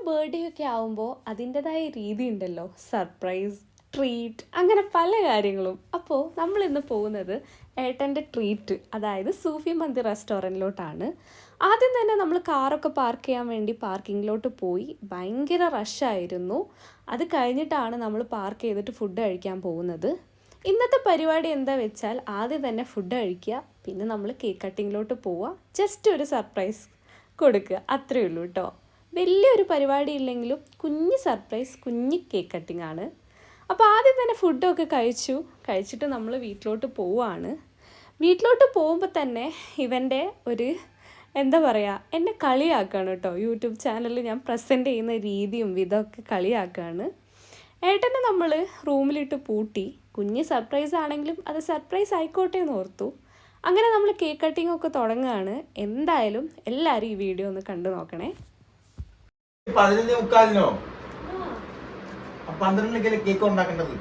Birthday ഒക്കെ ആവുമ്പോൾ അതിൻ്റെതായ രീതി ഉണ്ടല്ലോ, സർപ്രൈസ്, ട്രീറ്റ്, അങ്ങനെ പല കാര്യങ്ങളും. അപ്പോൾ നമ്മൾ ഇന്ന് പോകുന്നത് ഏട്ടൻ്റെ ട്രീറ്റ്, അതായത് സൂഫി മന്തി റെസ്റ്റോറൻറ്റിലോട്ടാണ്. ആദ്യം തന്നെ നമ്മൾ കാറൊക്കെ പാർക്ക് ചെയ്യാൻ വേണ്ടി പാർക്കിങ്ങിലോട്ട് പോയി. ഭയങ്കര റഷായിരുന്നു. അത് കഴിഞ്ഞിട്ടാണ് നമ്മൾ പാർക്ക് ചെയ്തിട്ട് ഫുഡ് കഴിക്കാൻ പോകുന്നത്. ഇന്നത്തെ പരിപാടി എന്താ വെച്ചാൽ ആദ്യം തന്നെ ഫുഡ് കഴിക്കുക, പിന്നെ നമ്മൾ കേക്ക് കട്ടിങ്ങിലോട്ട് പോവുക, ജസ്റ്റ് ഒരു സർപ്രൈസ് കൊടുക്കുക, അത്രയേ ഉള്ളൂ കേട്ടോ. വലിയൊരു പരിപാടി ഇല്ലെങ്കിലും കുഞ്ഞ് സർപ്രൈസ്, കുഞ്ഞ് കേക്ക് കട്ടിംഗ് ആണ്. അപ്പോൾ ആദ്യം തന്നെ ഫുഡൊക്കെ കഴിച്ചിട്ട് നമ്മൾ വീട്ടിലോട്ട് പോവുകയാണ്. വീട്ടിലോട്ട് പോകുമ്പോൾ തന്നെ ഇവൻ്റെ ഒരു എന്താ പറയുക, എന്നെ കളിയാക്കുകയാണ് കേട്ടോ. യൂട്യൂബ് ചാനലിൽ ഞാൻ പ്രസൻറ്റ് ചെയ്യുന്ന രീതിയും വിധമൊക്കെ കളിയാക്കുകയാണ്. ഏട്ടനെ നമ്മൾ റൂമിലിട്ട് പൂട്ടി. കുഞ്ഞ് സർപ്രൈസ് ആണെങ്കിലും അത് സർപ്രൈസ് ആയിക്കോട്ടെ എന്ന് ഓർത്തു. അങ്ങനെ നമ്മൾ കേക്ക് കട്ടിംഗ് ഒക്കെ തുടങ്ങുകയാണ്. എന്തായാലും എല്ലാവരും ഈ വീഡിയോ ഒന്ന് കണ്ടു നോക്കണേ. 11:45 12 കേക്ക് ഉണ്ടാക്കേണ്ടത്.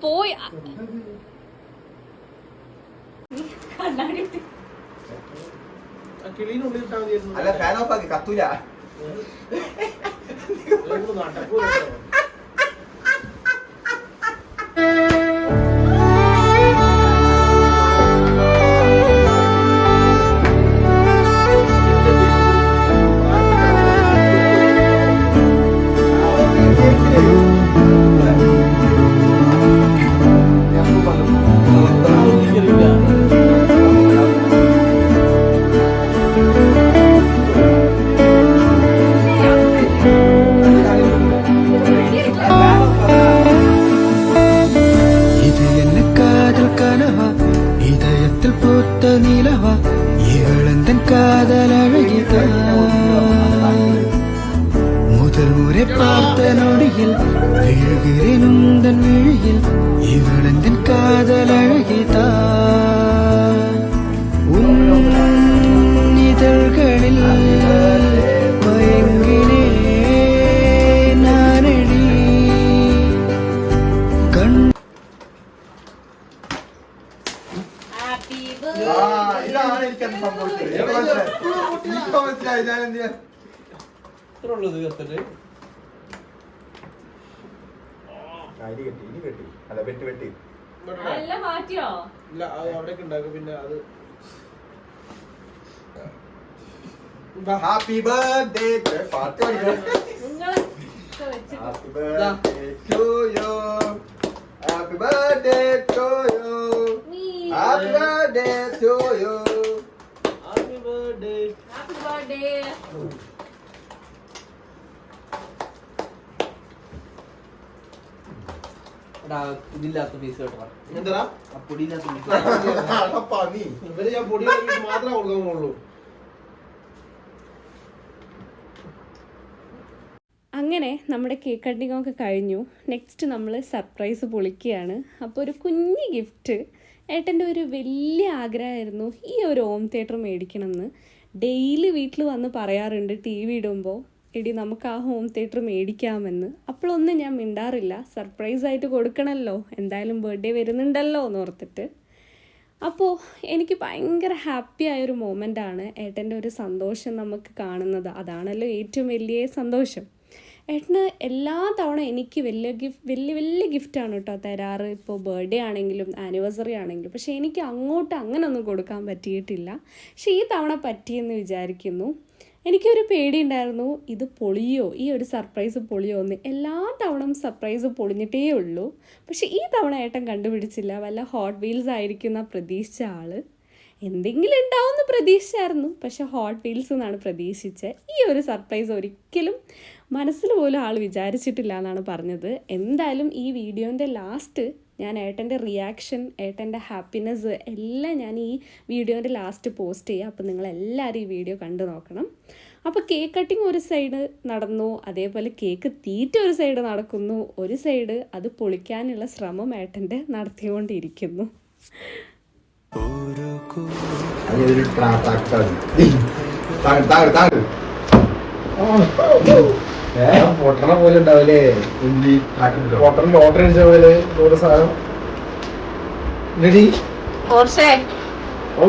പോയി അല്ല, ഫാൻ ഓഫ് ആക്കി, കത്തൂല. முதல் முறை பார்த்த நொடியில் விழுகிறேன் உந்தன் விழியில், இவளந்தன் காதல் அழகிதான். உன் இதழ்களில் மயங்கினே நானடி கண். ഇതാണ് എനിക്കത് സംഭവിച്ചത്. ഇപ്പൊ മനസ്സിലായി ഞാൻ എന്ത് ചെയ്യാൻ. ഇനി കെട്ടി അല്ല, വെട്ടി മാറ്റിയോ? ഇല്ല, അവിടേക്ക് ഉണ്ടാക്കും. പിന്നെ അത് ഹാപ്പി ബർത്ത്ഡേ പാട്ട് പഠിക്കണം. Happy birthday to you, happy birthday to you, happy birthday to you, happy birthday. ഇതില്ലാത്ത പീസ് കേട്ടോ, എന്താ പൊടിയില്ലാത്ത പീസ്. പന്നി ഇവര് ഞാൻ പൊടി മാത്രമേ കൊടുക്കാൻ പോകുള്ളൂ. അങ്ങനെ നമ്മുടെ കേക്ക് കട്ടിംഗ് ഒക്കെ കഴിഞ്ഞു. നെക്സ്റ്റ് നമ്മൾ സർപ്രൈസ് പൊളിക്കുകയാണ്. അപ്പോൾ ഒരു കുഞ്ഞ് ഗിഫ്റ്റ്. ഏട്ടൻ്റെ ഒരു വലിയ ആഗ്രഹമായിരുന്നു ഈ ഒരു ഹോം തിയേറ്റർ മേടിക്കണമെന്ന്. ഡെയിലി വീട്ടിൽ വന്ന് പറയാറുണ്ട് ടി വി ഇടുമ്പോൾ, എടി നമുക്ക് ആ ഹോം തിയേറ്റർ മേടിക്കാമെന്ന്. അപ്പോഴൊന്നും ഞാൻ മിണ്ടാറില്ല, സർപ്രൈസായിട്ട് കൊടുക്കണമല്ലോ, എന്തായാലും ബർത്ത്ഡേ വരുന്നുണ്ടല്ലോ എന്ന് ഓർത്തിട്ട്. അപ്പോൾ എനിക്ക് ഭയങ്കര ഹാപ്പി ആയൊരു മൊമെൻ്റാണ്. ഏട്ടൻ്റെ ഒരു സന്തോഷം നമുക്ക് കാണുന്നത്, അതാണല്ലോ ഏറ്റവും വലിയ സന്തോഷം. ഏട്ടന് എല്ലാ തവണ എനിക്ക് വലിയ ഗിഫ്റ്റാണ് കേട്ടോ തരാറ്. ഇപ്പോൾ ബർത്ത്ഡേ ആണെങ്കിലും ആനിവേഴ്സറി ആണെങ്കിലും. പക്ഷേ എനിക്ക് അങ്ങനെയൊന്നും കൊടുക്കാൻ പറ്റിയിട്ടില്ല. പക്ഷേ ഈ തവണ പറ്റിയെന്ന് വിചാരിക്കുന്നു. എനിക്കൊരു പേടിയുണ്ടായിരുന്നു, ഇത് പൊളിയോ, ഈ ഒരു സർപ്രൈസ് പൊളിയോ എന്ന്. എല്ലാ തവണയും സർപ്രൈസ് പൊളിഞ്ഞിട്ടേ ഉള്ളൂ. പക്ഷേ ഈ തവണ ഏട്ടൻ കണ്ടുപിടിച്ചില്ല. വല്ല ഹോട്ട് വീൽസ് ആയിരിക്കുന്ന പ്രതീക്ഷിച്ച ആൾ. എന്തെങ്കിലും ഉണ്ടാവുമെന്ന് പ്രതീക്ഷിച്ചായിരുന്നു, പക്ഷെ ഹോട്ട് വീൽസ് എന്നാണ് പ്രതീക്ഷിച്ചത്. ഈ ഒരു സർപ്രൈസ് ഒരിക്കലും മനസ്സിൽ പോലും ആൾ വിചാരിച്ചിട്ടില്ല എന്നാണ് പറഞ്ഞത്. എന്തായാലും ഈ വീഡിയോൻ്റെ ലാസ്റ്റ് ഞാൻ ഏട്ടൻ്റെ റിയാക്ഷൻ, ഏട്ടൻ്റെ ഹാപ്പിനെസ് എല്ലാം ഞാൻ ഈ വീഡിയോൻ്റെ ലാസ്റ്റ് പോസ്റ്റ് ചെയ്യാം. അപ്പോൾ നിങ്ങളെല്ലാവരും ഈ വീഡിയോ കണ്ടു നോക്കണം. അപ്പോൾ കേക്ക് കട്ടിങ് ഒരു സൈഡ് നടന്നു, അതേപോലെ കേക്ക് തീറ്റ ഒരു സൈഡ് നടക്കുന്നു, ഒരു സൈഡ് അത് പൊളിക്കാനുള്ള ശ്രമം ഏട്ടൻ്റെ നടത്തിക്കൊണ്ടിരിക്കുന്നു. പൊട്ടണ പോലെ ഉണ്ടാവില്ലേ പൊട്ടണ ലോട്ടറി അടിച്ച പോലെ സാധനം ഓർസേ ഓ